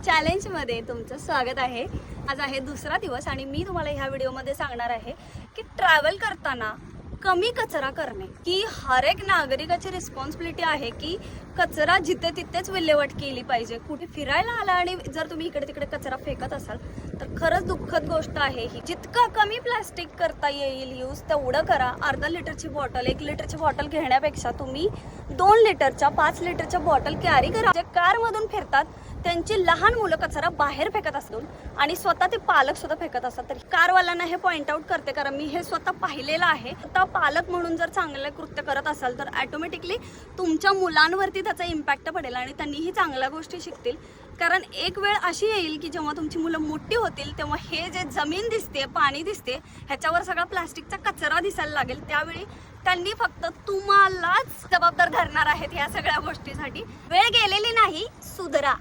चॅलेंजमध्ये तुमचं स्वागत आहे। आज आहे दुसरा दिवस आणि मी तुम्हाला ह्या व्हिडिओमध्ये सांगणार आहे की ट्रॅव्हल करताना कमी कचरा करणे की हर एक नागरिकाची रिस्पॉन्सिबिलिटी आहे की कचरा जिथे तिथेच विल्हेवाट केली पाहिजे। कुठे फिरायला आला आणि जर तुम्ही इकडे तिकडे कचरा फेकत असाल तर खरंच दुःखद गोष्ट आहे ही। जितका कमी प्लास्टिक करता येईल यूज तेवढं करा। अर्धा लिटरची बॉटल 1 लिटरची बॉटल घेण्यापेक्षा तुम्ही 2 लिटरच्या 5 लिटरच्या बॉटल कॅरी करा। जे कारमधून फिरतात त्यांची लहान मुलं कचरा बाहेर फेकत असतात आणि स्वतः ते पालक सुद्धा फेकत असतात। तर कारवाल्यांना हे पॉइंट आउट करते कारण मी हे स्वतः पाहिलेलं आहे। आता पालक म्हणून जर चांगले कृत्य करत असाल तर ऑटोमॅटिकली तुमच्या मुलांवरती त्याचा इम्पॅक्ट पडेल आणि त्यांनीही चांगल्या गोष्टी शिकतील। कारण एक वेळ अशी येईल की जेव्हा तुमची मुलं मोठी होतील तेव्हा हे जे जमीन दिसते, पाणी दिसते, ह्याच्यावर सगळा प्लास्टिकचा कचरा दिसायला लागेल। त्यावेळी त्यांनी फक्त तुम्हालाच जबाबदार धरणार आहेत ह्या सगळ्या गोष्टीसाठी। वेळ गेलेली नाही, सुधरा।